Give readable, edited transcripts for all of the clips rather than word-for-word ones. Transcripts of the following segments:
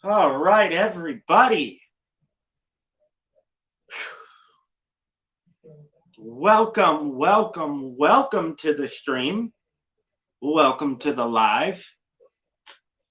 All right, everybody. Welcome to the stream. Welcome to the live.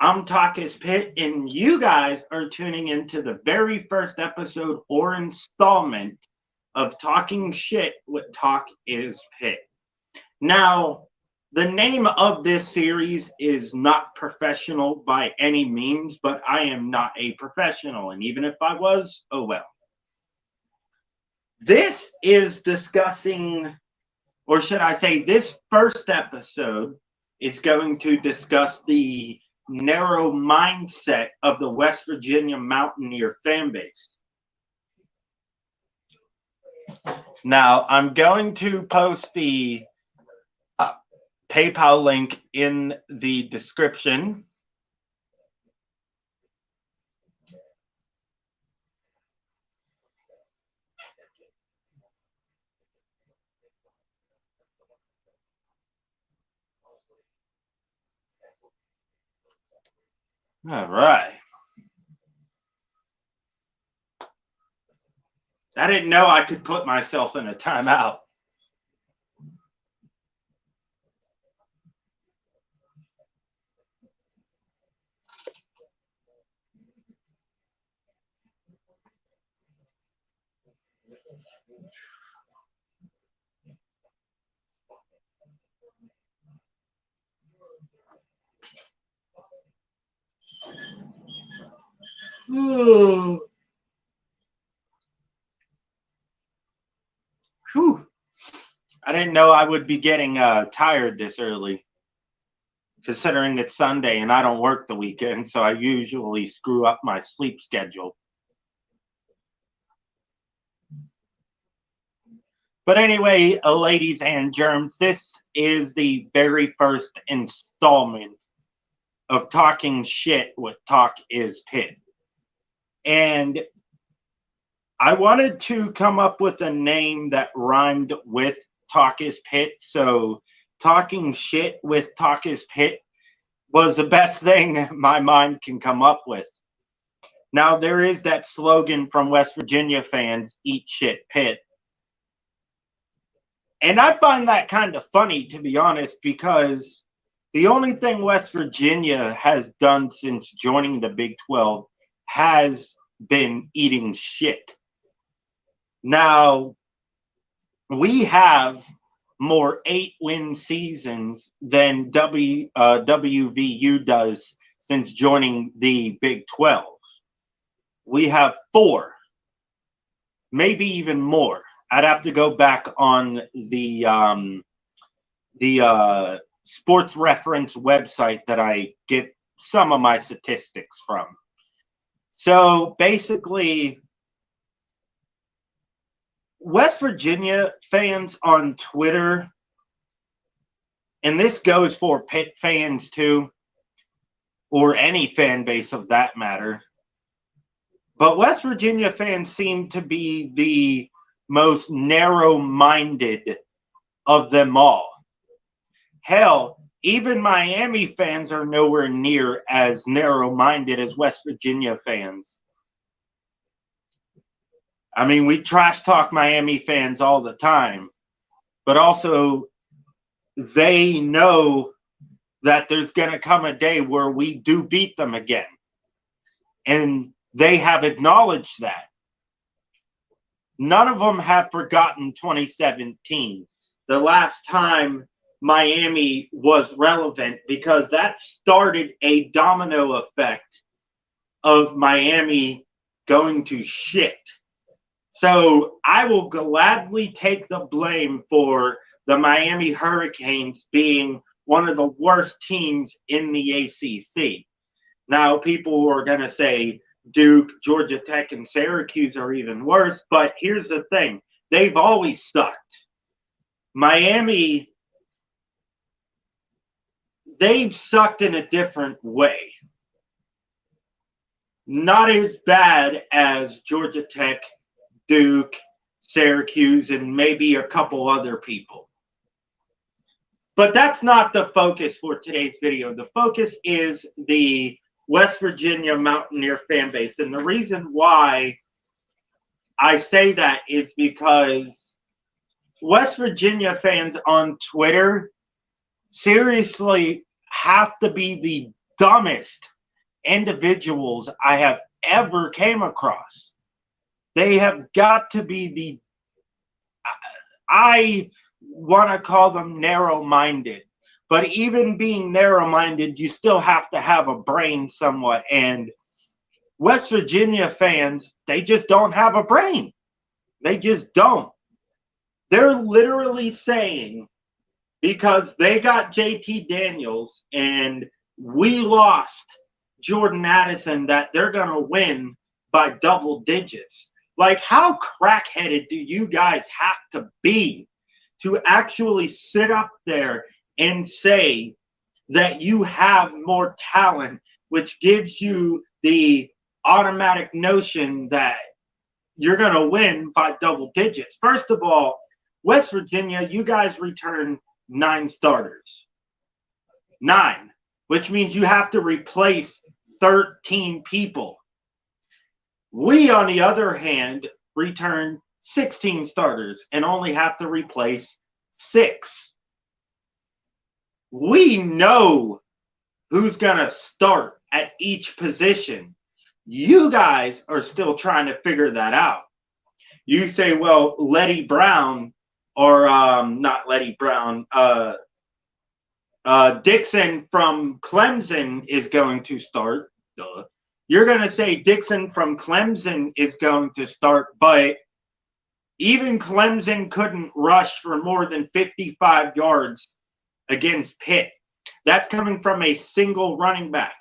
I'm TALK-IS-PITT, and you guys are tuning into the very first episode or installment of Talking Shit with TALK-IS-PITT. Now, the name of this series is not professional by any means, but I am not a professional, and even if I was, oh well. This is discussing, or should I say, this first episode is going to discuss the narrow mindset of the West Virginia Mountaineer fan base. Now, I'm going to post the PayPal link in the description. All right. I didn't know I could put myself in a timeout. Whew. I didn't know I would be getting tired this early, considering it's Sunday and I don't work the weekend, so I usually screw up my sleep schedule. But anyway, ladies and germs, this is the very first installment of Talking Shit with TALK-IS-PITT. And I wanted to come up with a name that rhymed with TALK-IS-PITT, so Talking Shit with TALK-IS-PITT was the best thing my mind can come up with. Now, there is that slogan from West Virginia fans, "Eat shit, Pitt." And I find that kind of funny, to be honest, because the only thing West Virginia has done since joining the Big 12 has been eating shit. Now, we have more 8-win seasons than WVU does since joining the Big 12. We have 4, maybe even more. I'd have to go back on the Sports Reference website that I get some of my statistics from. So basically, West Virginia fans on Twitter, and this goes for Pitt fans too, or any fan base of that matter, but West Virginia fans seem to be the most narrow-minded of them all. Hell, even Miami fans are nowhere near as narrow-minded as West Virginia fans. I mean, we trash talk Miami fans all the time, but also they know that there's going to come a day where we do beat them again. And they have acknowledged that. None of them have forgotten 2017, the last time Miami was relevant, because that started a domino effect of Miami going to shit. So I will gladly take the blame for the Miami Hurricanes being one of the worst teams in the ACC. Now, people are going to say Duke, Georgia Tech, and Syracuse are even worse, but here's the thing. They've always sucked. Miami, they've sucked in a different way. Not as bad as Georgia Tech, Duke, Syracuse, and maybe a couple other people. But that's not the focus for today's video. The focus is the West Virginia Mountaineer fan base. And the reason why I say that is because West Virginia fans on Twitter seriously have to be the dumbest individuals I have ever came across. They have got to be the, I want to call them narrow-minded. But even being narrow-minded, you still have to have a brain somewhat. And West Virginia fans, they just don't have a brain. They just don't. They're literally saying, because they got JT Daniels and we lost Jordan Addison, that they're going to win by double digits. Like, how crackheaded do you guys have to be to actually sit up there and say that you have more talent, which gives you the automatic notion that you're going to win by double digits? First of all, West Virginia, you guys returned 9 starters. 9, which means you have to replace 13 people. We, on the other hand, returned 16 starters and only have to replace 6. We know who's going to start at each position. You guys are still trying to figure that out. You say, well, Letty Brown, or not Letty Brown, Dixon from Clemson is going to start. Duh. You're going to say Dixon from Clemson is going to start, but even Clemson couldn't rush for more than 55 yards against Pitt. That's coming from a single running back.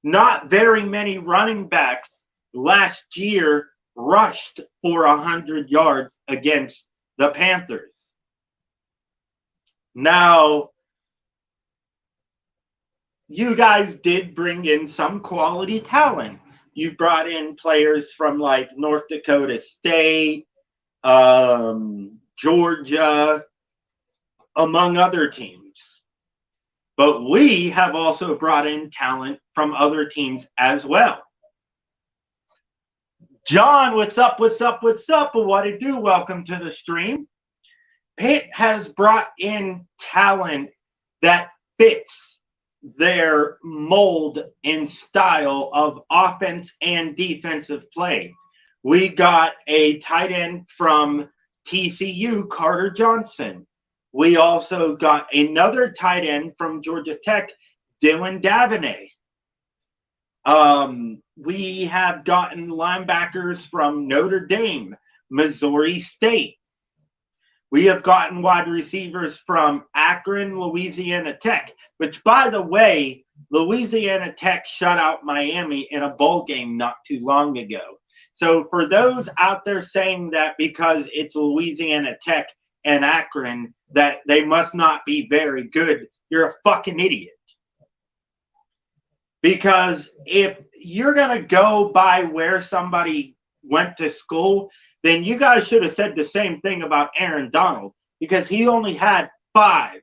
Not very many running backs last year rushed for 100 yards against the Panthers. Now, you guys did bring in some quality talent. You brought in players from like North Dakota State, Georgia, among other teams. But we have also brought in talent from other teams as well. John, what's up, what's up, what's up? What it do? Welcome to the stream. Pitt has brought in talent that fits their mold and style of offense and defensive play. We got a tight end from TCU, Carter Johnson. We also got another tight end from Georgia Tech, Dylan Davenay. We have gotten linebackers from Notre Dame, Missouri State. We have gotten wide receivers from Akron, Louisiana Tech, which, by the way, Louisiana Tech shut out Miami in a bowl game not too long ago. So for those out there saying that because it's Louisiana Tech and Akron that they must not be very good, you're a fucking idiot. Because if you're going to go by where somebody went to school, then you guys should have said the same thing about Aaron Donald, because he only had 5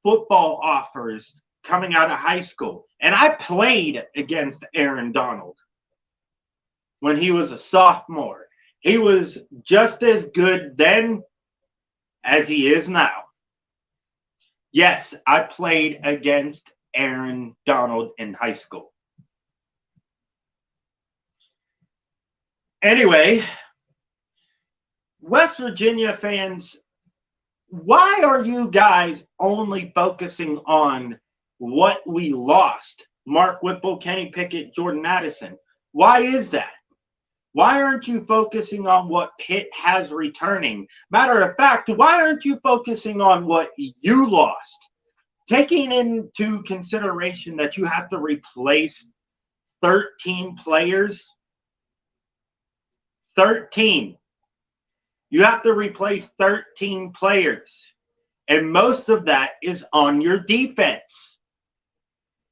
football offers coming out of high school. And I played against Aaron Donald when he was a sophomore. He was just as good then as he is now. Yes, I played against Aaron Donald in high school. Anyway, West Virginia fans, why are you guys only focusing on what we lost? Mark Whipple, Kenny Pickett, Jordan Addison. Why is that? Why aren't you focusing on what Pitt has returning? Matter of fact, why aren't you focusing on what you lost? Taking into consideration that you have to replace 13 players. 13. You have to replace 13 players. And most of that is on your defense.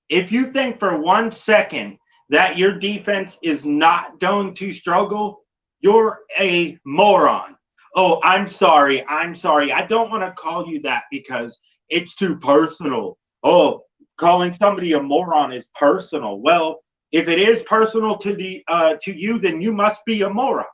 If you think for 1 second that your defense is not going to struggle, you're a moron. Oh, I'm sorry. I don't want to call you that because it's too personal. Oh, Calling somebody a moron is personal. Well, if it is personal to you, then you must be a moron.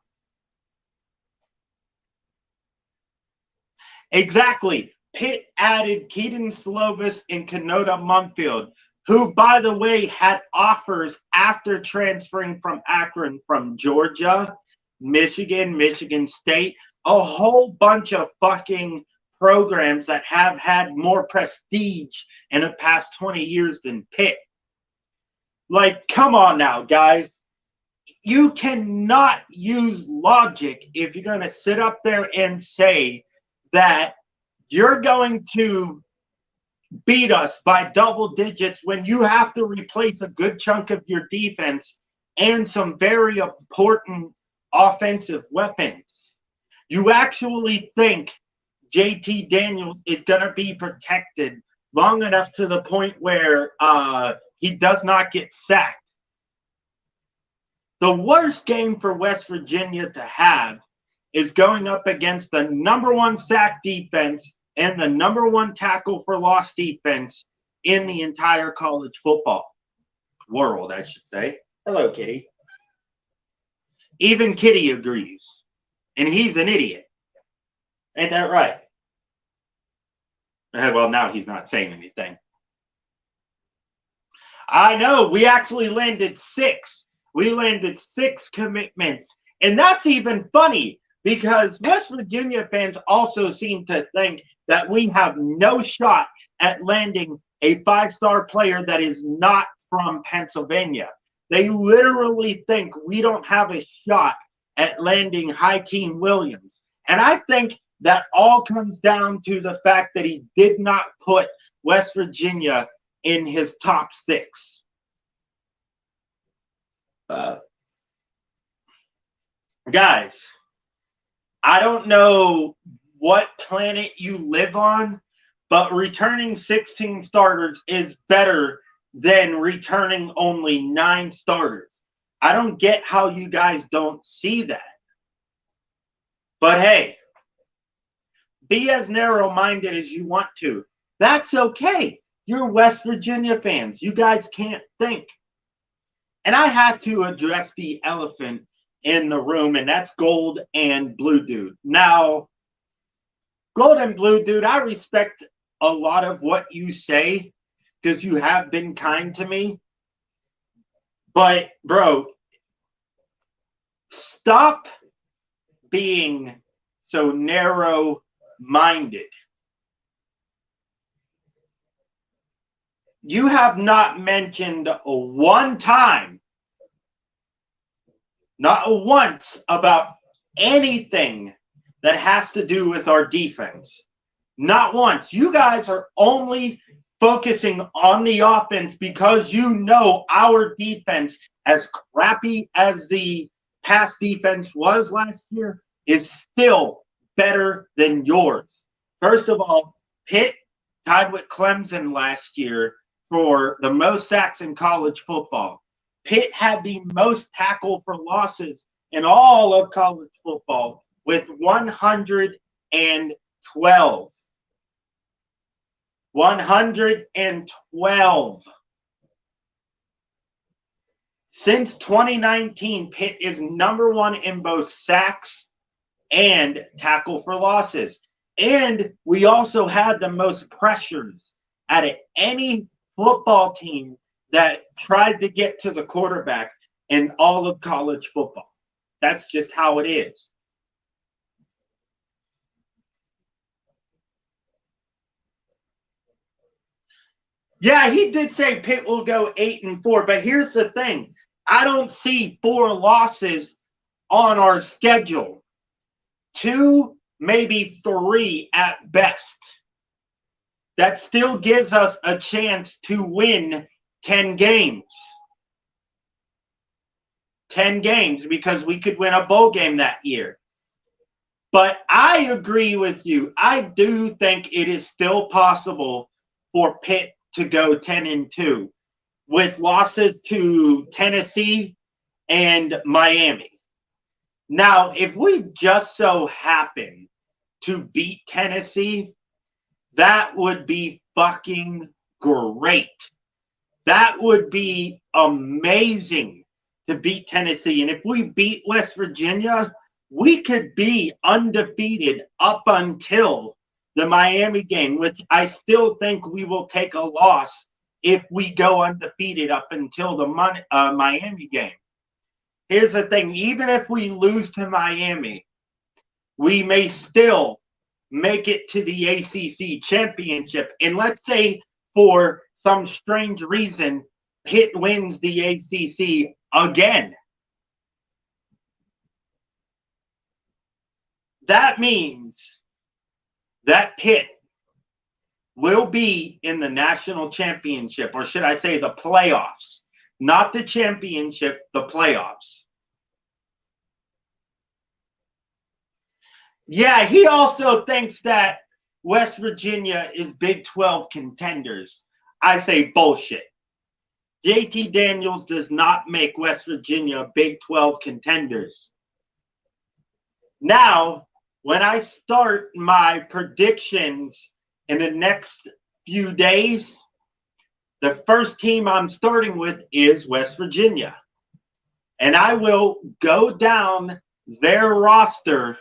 Exactly. Pitt added Keaton Slovis and Kenota Mumfield, who, by the way, had offers after transferring from Akron from Georgia, Michigan, Michigan State, a whole bunch of fucking programs that have had more prestige in the past 20 years than Pitt. Like, come on now, guys. You cannot use logic if you're going to sit up there and say that you're going to beat us by double digits when you have to replace a good chunk of your defense and some very important offensive weapons. You actually think JT Daniels is going to be protected long enough to the point where he does not get sacked. The worst game for West Virginia to have is going up against the #1 sack defense and the #1 tackle for loss defense in the entire college football world, I should say. Hello, Kitty. Even Kitty agrees. And he's an idiot. Ain't that right? Well, now he's not saying anything. I know. We actually landed 6. We landed 6 commitments. And that's even funny because West Virginia fans also seem to think that we have no shot at landing a 5-star player that is not from Pennsylvania. They literally think we don't have a shot at landing Hakeem Williams. And I think that all comes down to the fact that he did not put West Virginia in his top 6. Guys, I don't know what planet you live on, but returning 16 starters is better than returning only 9 starters. I don't get how you guys don't see that. But hey, be as narrow-minded as you want to. That's okay. You're West Virginia fans. You guys can't think. And I have to address the elephant in the room, and that's Gold and Blue Dude. Now, Gold and Blue Dude, I respect a lot of what you say because you have been kind to me. But, bro, stop being so narrow-minded. You have not mentioned one time, not once, about anything that has to do with our defense. Not once. You guys are only focusing on the offense because you know our defense, as crappy as the pass defense was last year, is still better than yours. First of all, Pitt tied with Clemson last year for the most sacks in college football. Pitt had the most tackle for losses in all of college football with 112. 112. Since 2019, Pitt is #1 in both sacks and tackle for losses. And we also had the most pressures out of any football team that tried to get to the quarterback in all of college football. That's just how it is. Yeah, he did say Pitt will go 8-4, but here's the thing. I don't see 4 losses on our schedule. 2, maybe 3 at best. That still gives us a chance to win 10 games. 10 games because we could win a bowl game that year. But I agree with you. I do think it is still possible for Pitt to go 10-2 with losses to Tennessee and Miami. Now, if we just so happen to beat Tennessee, that would be fucking great. That would be amazing to beat Tennessee. And if we beat West Virginia, we could be undefeated up until the Miami game, which I still think we will take a loss if we go undefeated up until the Miami game. Here's the thing. Even if we lose to Miami, we may still make it to the ACC championship. And let's say for some strange reason, Pitt wins the ACC again. That means that Pitt will be in the national championship, or should I say the playoffs, not the championship, the playoffs. Yeah, he also thinks that West Virginia is Big 12 contenders. I say bullshit. JT Daniels does not make West Virginia Big 12 contenders. Now, when I start my predictions in the next few days, the first team I'm starting with is West Virginia. And I will go down their roster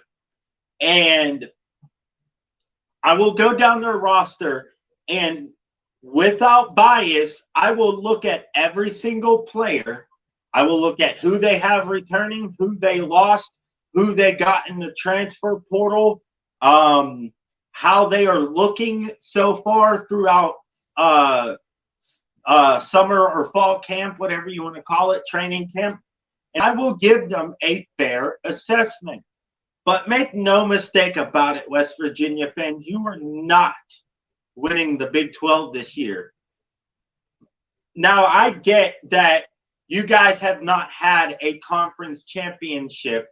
and without bias, I will look at every single player. I will look at who they have returning, who they lost, who they got in the transfer portal, how they are looking so far throughout summer or fall camp, whatever you want to call it, training camp. And I will give them a fair assessment. But make no mistake about it, West Virginia fans, you are not winning the Big 12 this year. Now, I get that you guys have not had a conference championship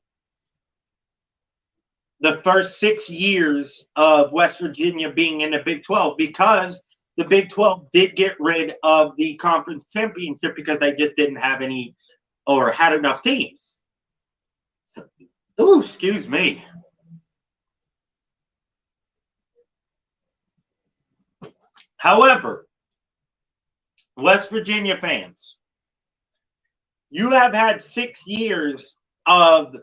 the first 6 years of West Virginia being in the Big 12 because the Big 12 did get rid of the conference championship because they just didn't have any or had enough teams. Ooh, excuse me. However, West Virginia fans, you have had 6 years of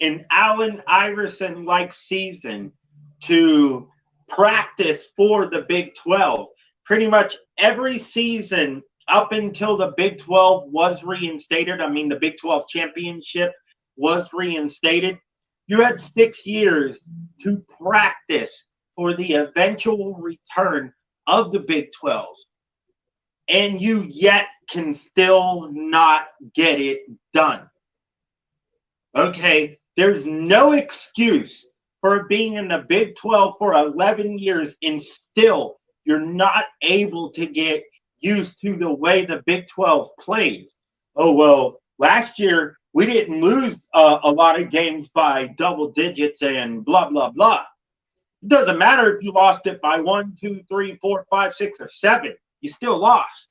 an Allen Iverson-like season to practice for the Big 12. Pretty much every season up until the Big 12 was reinstated. I mean, the Big 12 championship was reinstated. You had 6 years to practice for the eventual return of the Big 12. And you yet can still not get it done. Okay, there's no excuse for being in the Big 12 for 11 years and still you're not able to get used to the way the Big 12 plays. Oh, well, last year we didn't lose a lot of games by double digits and blah, blah, blah. It doesn't matter if you lost it by 1, 2, 3, 4, 5, 6, or 7. You still lost.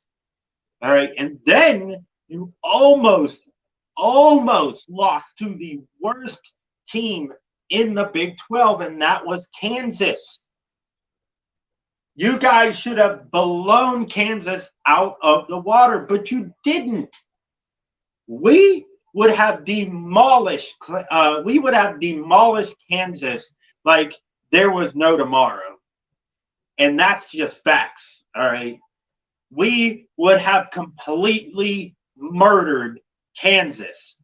All right, and then you almost lost to the worst team in the Big 12, and that was Kansas. You guys should have blown Kansas out of the water, but you didn't. We would have demolished Kansas like there was no tomorrow. And that's just facts, all right? We would have completely murdered Kansas.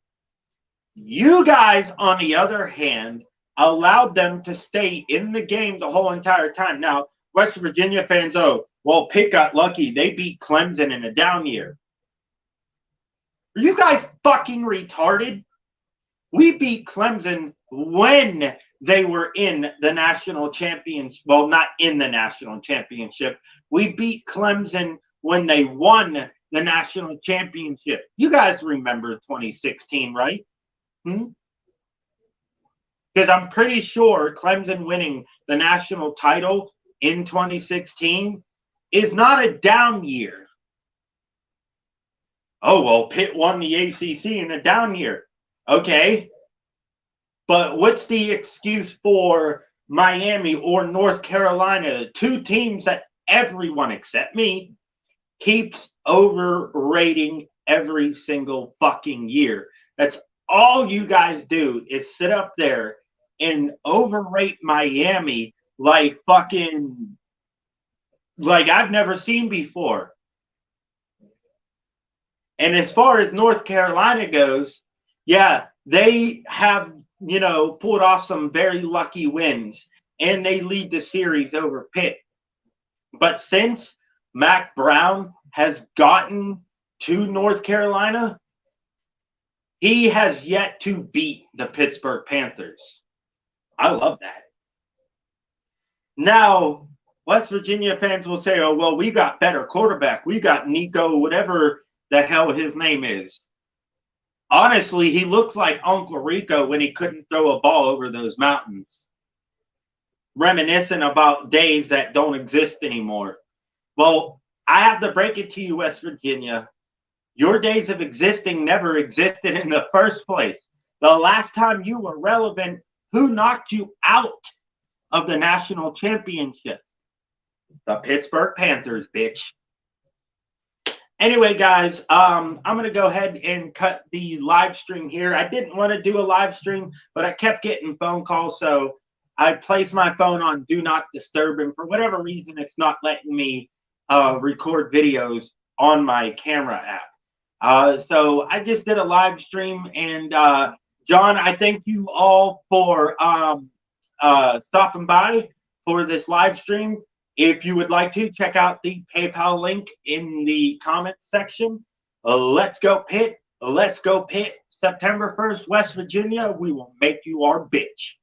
You guys, on the other hand, allowed them to stay in the game the whole entire time. Now, West Virginia fans, oh, well, Pitt got lucky. They beat Clemson in a down year. Are you guys fucking retarded? We beat Clemson when they were in the national championship. Well, not in the national championship. We beat Clemson when they won the national championship. You guys remember 2016, right? Because I'm pretty sure Clemson winning the national title in 2016 is not a down year. Oh, well, Pitt won the ACC in a down year. Okay. But what's the excuse for Miami or North Carolina, 2 teams that everyone except me keeps overrating every single fucking year. That's all you guys do is sit up there and overrate Miami like fucking like I've never seen before. And as far as North Carolina goes, yeah, they have, you know, pulled off some very lucky wins and they lead the series over Pitt. But since Mac Brown has gotten to North Carolina, he has yet to beat the Pittsburgh Panthers. I love that. Now, West Virginia fans will say, oh, well, we got better quarterback. We got Nico, whatever the hell his name is. Honestly, he looks like Uncle Rico when he couldn't throw a ball over those mountains. Reminiscent about days that don't exist anymore. Well, I have to break it to you, West Virginia. Your days of existing never existed in the first place. The last time you were relevant, who knocked you out of the national championship? The Pittsburgh Panthers, bitch. Anyway, guys, I'm going to go ahead and cut the live stream here. I didn't want to do a live stream, but I kept getting phone calls, so I placed my phone on Do Not Disturb, and for whatever reason, it's not letting me record videos on my camera app. So I just did a live stream, and John, I thank you all for stopping by for this live stream. If you would like to, check out the PayPal link in the comments section. Let's go Pitt. Let's go Pitt. September 1st, West Virginia. We will make you our bitch.